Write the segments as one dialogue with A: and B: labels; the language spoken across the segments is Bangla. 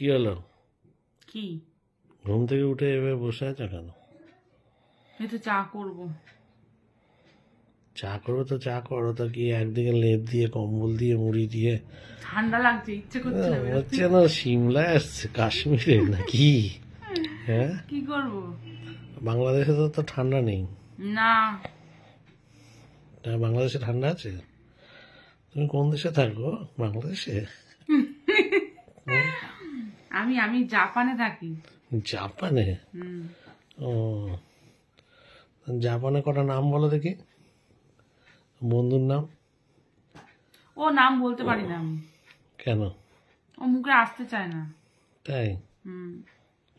A: কি হলো?
B: কি
A: ঘুম থেকে উঠে এভাবে বসে আছো কেন?
B: এই তো চা করবো।
A: চা করো তো চা করো, তো কি একদিকে লেপ দিয়ে কম্বল দিয়ে মুড়ি দিয়ে?
B: ঠান্ডা লাগছে, ইচ্ছে করছে না বেরোতে।
A: হচ্ছে না সিমলায় আসছে কাশ্মীরে নাকি? হ্যাঁ,
B: কি করব?
A: বাংলাদেশে তো ঠান্ডা নেই।
B: না,
A: বাংলাদেশে ঠান্ডা আছে? তুমি কোন দেশে থাকো? বাংলাদেশে?
B: আমি আমি জাপানে থাকি।
A: জাপানে? ও, জাপানে কটা নাম বলো দেখি, বন্ধুর নাম।
B: ও নাম বলতে পারি না আমি।
A: কেন?
B: ও মুখে আসতে চায় না।
A: তাই?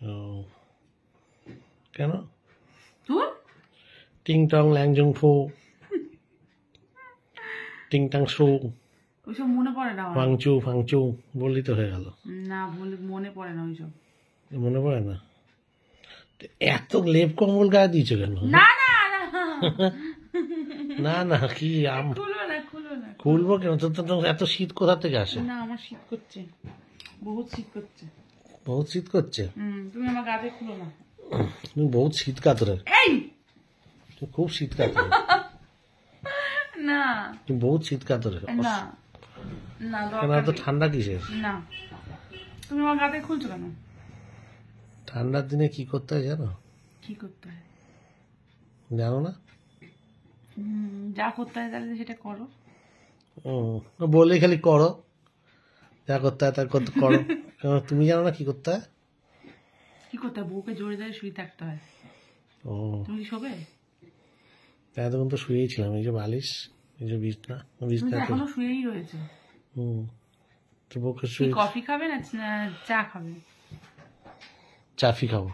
A: ও, কেন?
B: তুই
A: টিং টং ল্যাংজং ফু, টিং টাং সু,
B: ওইসব মনে পড়ে না আমার।
A: ফাংচু ফাংচু বললি তো হয়ে গেল।
B: না, বলে মনে পড়ে না ওইসব।
A: মনে পড়ে না? এত লেপ কম্বল গায়ে দিয়েছো কেন?
B: না না না
A: না না, কি
B: খুলো না, খুলো না।
A: খুলবো কেন? তো এত শীত কোথা থেকে আসে?
B: না, আমার শীত করছে, বহুত শীত করছে।
A: বহুত শীত করছে?
B: তুমি আমার গাতে খুলো না।
A: তুমি বহুত শীত কাতরে।
B: এই
A: তুমি খুব শীত কাতরে।
B: না,
A: তুমি বহুত শীত কাতরে।
B: না না,
A: কেন এত ঠান্ডা কিসের?
B: না, তুমি আমার গাতে খুলছো কেন?
A: ঠান্ডার দিনে কি করতে হয় জানো?
B: কি করতে হয়
A: জানো না?
B: যা করতে হয় তাহলে সেটা করো।
A: ও, বলেই খালি করো, যা করতে হয় তা করো। কেন তুমি জানো না কি করতে হয়?
B: কি করতে হয়? বউকে জোরে জোরে শুয়ে থাকতে হয়।
A: ও,
B: তুমি কি শোবে?
A: এতক্ষণ তো শুয়েই ছিলাম। এই যে বালিশ, এই যে বিছনা,
B: তুমি তো এখনো শুয়েই রয়েছে।
A: তো বউকে
B: কি
A: শুয়ে
B: কফি খাবে না চা খাবে?
A: চাফি খাবো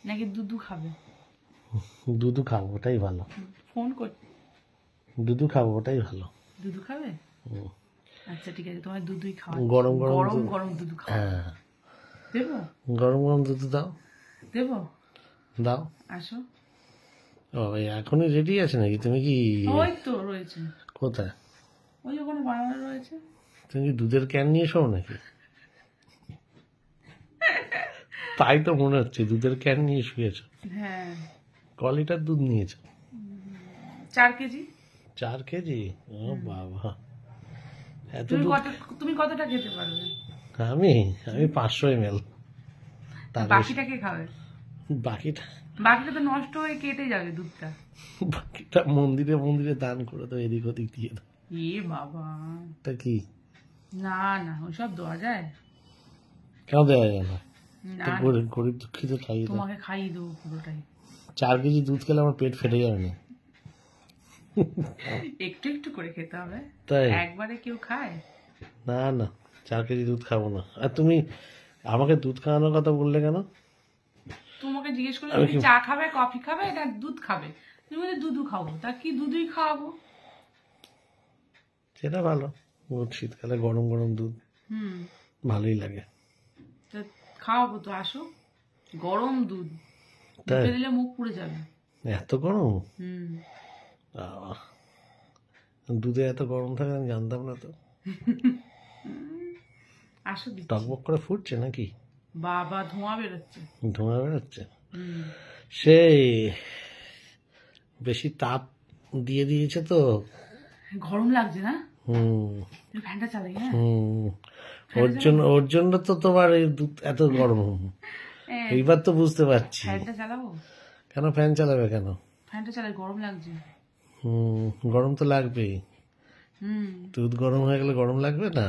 B: নাকি দুধু খাবে?
A: দুধু খাবো, ওটাই ভালো।
B: ফোন কর।
A: দুধু খাবো, ওটাই ভালো।
B: দুধু খাবে? আচ্ছা ঠিক আছে, তোমার দুধুই খাওয়া।
A: গরম গরম
B: গরম গরম দুধু খাও।
A: হ্যাঁ,
B: দেবো?
A: গরম গরম দুধ দাও।
B: দেবো?
A: দাও।
B: আসো।
A: ও, এখনই রেডি আছে নাকি? তুমি কি
B: ওই তো রয়েছে।
A: কোথায়?
B: ওই ওখানে বানানো রয়েছে।
A: তুমি কি দুধের ক্যান নিয়ে শো নাকি? তাই তো মনে হচ্ছে দুধের ক্যান নিয়ে শুয়েছ।
B: হ্যাঁ।
A: ক লিটার দুধ নিয়েছ?
B: 4 কেজি।
A: 4 কেজি? ও বাবা, এত
B: তুমি
A: দুধ!
B: তুমি কতটা খেতে পারবে?
A: আমি 500 ml।
B: বাকিটা কে খাবে?
A: বাকিটা
B: বাকিটা তো নষ্ট হয়ে কেটে যাবে দুধটা।
A: বাকিটা মন্দিরে মন্দিরে দান করে দাও, এদিক ওদিক দিয়ে দাও।
B: এ বাবা,
A: তা কি?
B: না না, ওইসব দেওয়া যায়?
A: কেন দেওয়া যায় না?
B: না,
A: গরিব দুঃখীতে খাইয়ে দাও।
B: তোমাকে খাইয়ে দেবো পুরোটাই।
A: 4 কেজি দুধ খেলে আমার পেট ফেটে যাবে না?
B: একটু একটু করে খেতে হবে।
A: তাই?
B: একবারে কেউ খায়?
A: না না, 4 কেজি দুধ খাবো না। আর তুমি আমাকে দুধ খাওয়ানোর কথা বললে কেন?
B: তোমাকে জিজ্ঞেস করলে তুমি চা খাবে, কফি খাবে, না দুধ খাবে? তুমি বলে দুধু খাবো। তা কি দুধই খাওয়াবো।
A: সেটা ভালো, শীতকালে গরম গরম দুধ ভালোই লাগে।
B: তা খাওয়াবো তো, আসো। গরম দুধ
A: তাই?
B: মুখে দিলে মুখ পুড়ে যাবে।
A: এত গরম? দুধে এত গরম থাকে আমি জানতাম না তো।
B: আসো, দিচ্ছি।
A: টকবক করে ফুটছে নাকি?
B: বাবা, ধোঁয়া বেরোচ্ছে।
A: ধোঁয়া বেরোচ্ছে? সেই বেশি তাপ দিয়ে দিয়েছে তো।
B: গরম লাগছে না? তুমি ফ্যানটা চালাই। হ্যাঁ,
A: ওর জন্য তো তোমার এই দুধ এত গরম। এইবার তো বুঝতে পারছি।
B: ফ্যানটা চালাবো?
A: কেন ফ্যান চালাবে কেন?
B: ফ্যানটা চালাই, গরম লাগছে।
A: গরম তো লাগবেই। দুধ গরম হয়ে গেলে গরম লাগবে না?